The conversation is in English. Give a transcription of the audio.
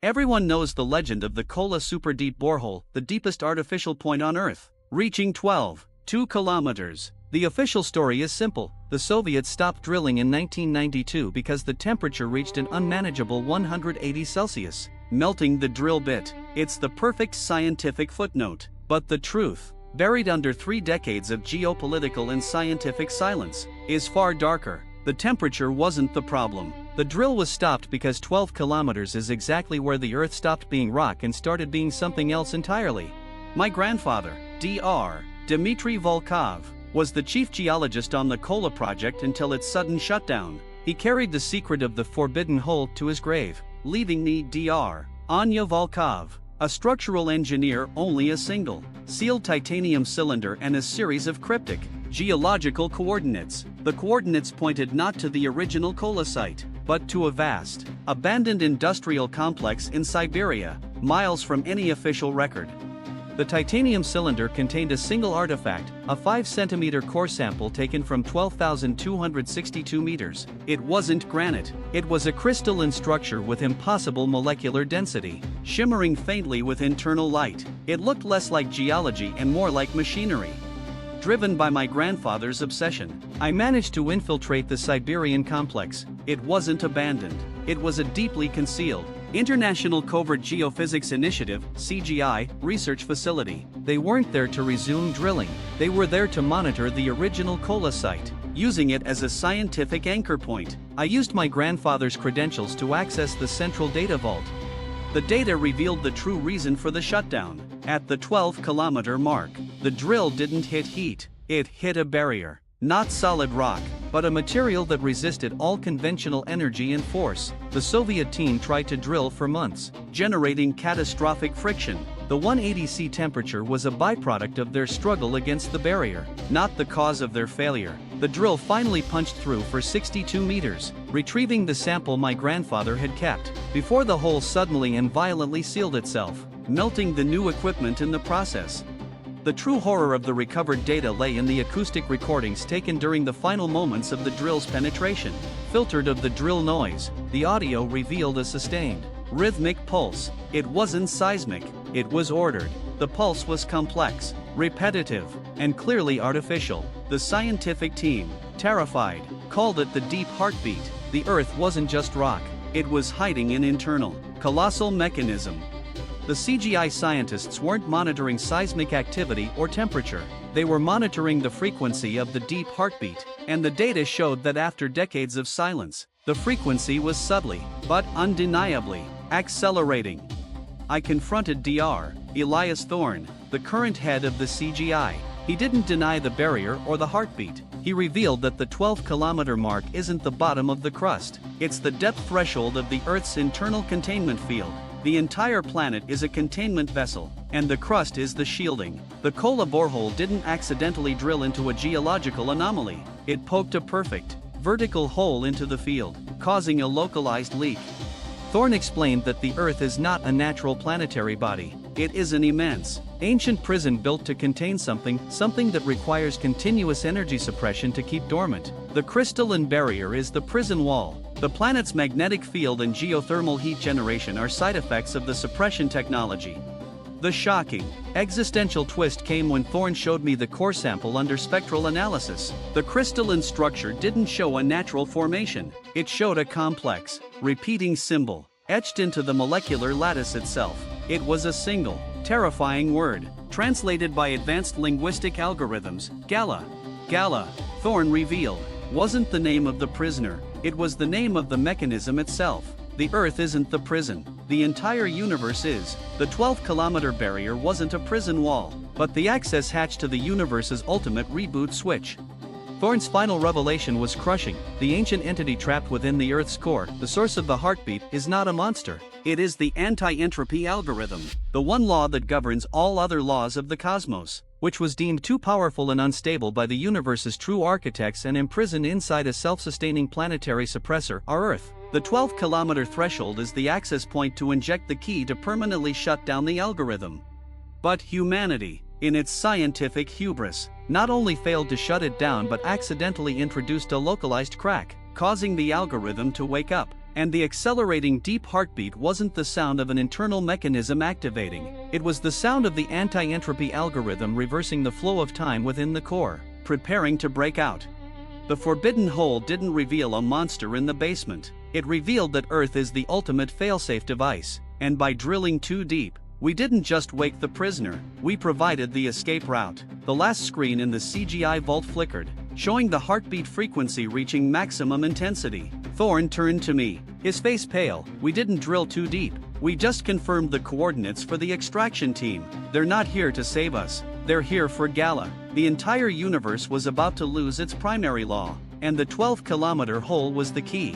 Everyone knows the legend of the Kola Superdeep Borehole, the deepest artificial point on Earth, reaching 12.2 kilometers. The official story is simple. The Soviets stopped drilling in 1992 because the temperature reached an unmanageable 180 Celsius, melting the drill bit. It's the perfect scientific footnote. But the truth, buried under 3 decades of geopolitical and scientific silence, is far darker. The temperature wasn't the problem. The drill was stopped because 12 kilometers is exactly where the Earth stopped being rock and started being something else entirely. My grandfather, Dr. Dmitry Volkov, was the chief geologist on the Kola project until its sudden shutdown. He carried the secret of the forbidden hole to his grave, leaving me Dr. Anya Volkov, a structural engineer, only a single, sealed titanium cylinder and a series of cryptic, geological coordinates. The coordinates pointed not to the original Kola site, but to a vast, abandoned industrial complex in Siberia, miles from any official record. The titanium cylinder contained a single artifact, a 5-centimeter core sample taken from 12,262 meters. It wasn't granite. It was a crystalline structure with impossible molecular density, shimmering faintly with internal light. It looked less like geology and more like machinery. Driven by my grandfather's obsession, I managed to infiltrate the Siberian complex. It wasn't abandoned. It was a deeply concealed, International Covert Geophysics Initiative (CGI) research facility. They weren't there to resume drilling. They were there to monitor the original Kola site, using it as a scientific anchor point. I used my grandfather's credentials to access the central data vault. The data revealed the true reason for the shutdown. At the 12-kilometer mark, the drill didn't hit heat. It hit a barrier. Not solid rock, but a material that resisted all conventional energy and force. The Soviet team tried to drill for months, generating catastrophic friction. The 180°C temperature was a byproduct of their struggle against the barrier, not the cause of their failure. The drill finally punched through for 62 meters, retrieving the sample my grandfather had kept, before the hole suddenly and violently sealed itself, melting the new equipment in the process. The true horror of the recovered data lay in the acoustic recordings taken during the final moments of the drill's penetration. Filtered of the drill noise, the audio revealed a sustained, rhythmic pulse. It wasn't seismic, it was ordered. The pulse was complex, repetitive, and clearly artificial. The scientific team, terrified, called it the deep heartbeat. The Earth wasn't just rock, it was hiding an internal, colossal mechanism. The CGI scientists weren't monitoring seismic activity or temperature. They were monitoring the frequency of the deep heartbeat, and the data showed that after decades of silence, the frequency was subtly, but undeniably, accelerating. I confronted Dr. Elias Thorne, the current head of the CGI. He didn't deny the barrier or the heartbeat. He revealed that the 12-kilometer mark isn't the bottom of the crust. It's the depth threshold of the Earth's internal containment field. The entire planet is a containment vessel, and the crust is the shielding. The Kola borehole didn't accidentally drill into a geological anomaly. It poked a perfect, vertical hole into the field, causing a localized leak. Thorne explained that the Earth is not a natural planetary body. It is an immense, ancient prison built to contain something that requires continuous energy suppression to keep dormant. The crystalline barrier is the prison wall. The planet's magnetic field and geothermal heat generation are side effects of the suppression technology. The shocking, existential twist came when Thorne showed me the core sample under spectral analysis. The crystalline structure didn't show a natural formation. It showed a complex, repeating symbol, etched into the molecular lattice itself. It was a single, terrifying word, translated by advanced linguistic algorithms. Gala. Gala, Thorne revealed, wasn't the name of the prisoner. It was the name of the mechanism itself. The Earth isn't the prison. The entire universe is. The 12-kilometer barrier wasn't a prison wall, but the access hatch to the universe's ultimate reboot switch. Thorne's final revelation was crushing. The ancient entity trapped within the Earth's core, the source of the heartbeat, is not a monster. It is the anti-entropy algorithm, the one law that governs all other laws of the cosmos, which was deemed too powerful and unstable by the universe's true architects and imprisoned inside a self-sustaining planetary suppressor, our Earth. The 12-kilometer threshold is the access point to inject the key to permanently shut down the algorithm. But humanity, in its scientific hubris, not only failed to shut it down but accidentally introduced a localized crack, causing the algorithm to wake up And the accelerating deep heartbeat wasn't the sound of an internal mechanism activating, it was the sound of the anti-entropy algorithm reversing the flow of time within the core, preparing to break out. The forbidden hole didn't reveal a monster in the basement, it revealed that Earth is the ultimate failsafe device, and by drilling too deep, we didn't just wake the prisoner, we provided the escape route. The last screen in the CGI vault flickered, showing the heartbeat frequency reaching maximum intensity. Thorne turned to me, his face pale. We didn't drill too deep, we just confirmed the coordinates for the extraction team. They're not here to save us, they're here for Gala. The entire universe was about to lose its primary law, and the 12-kilometer hole was the key.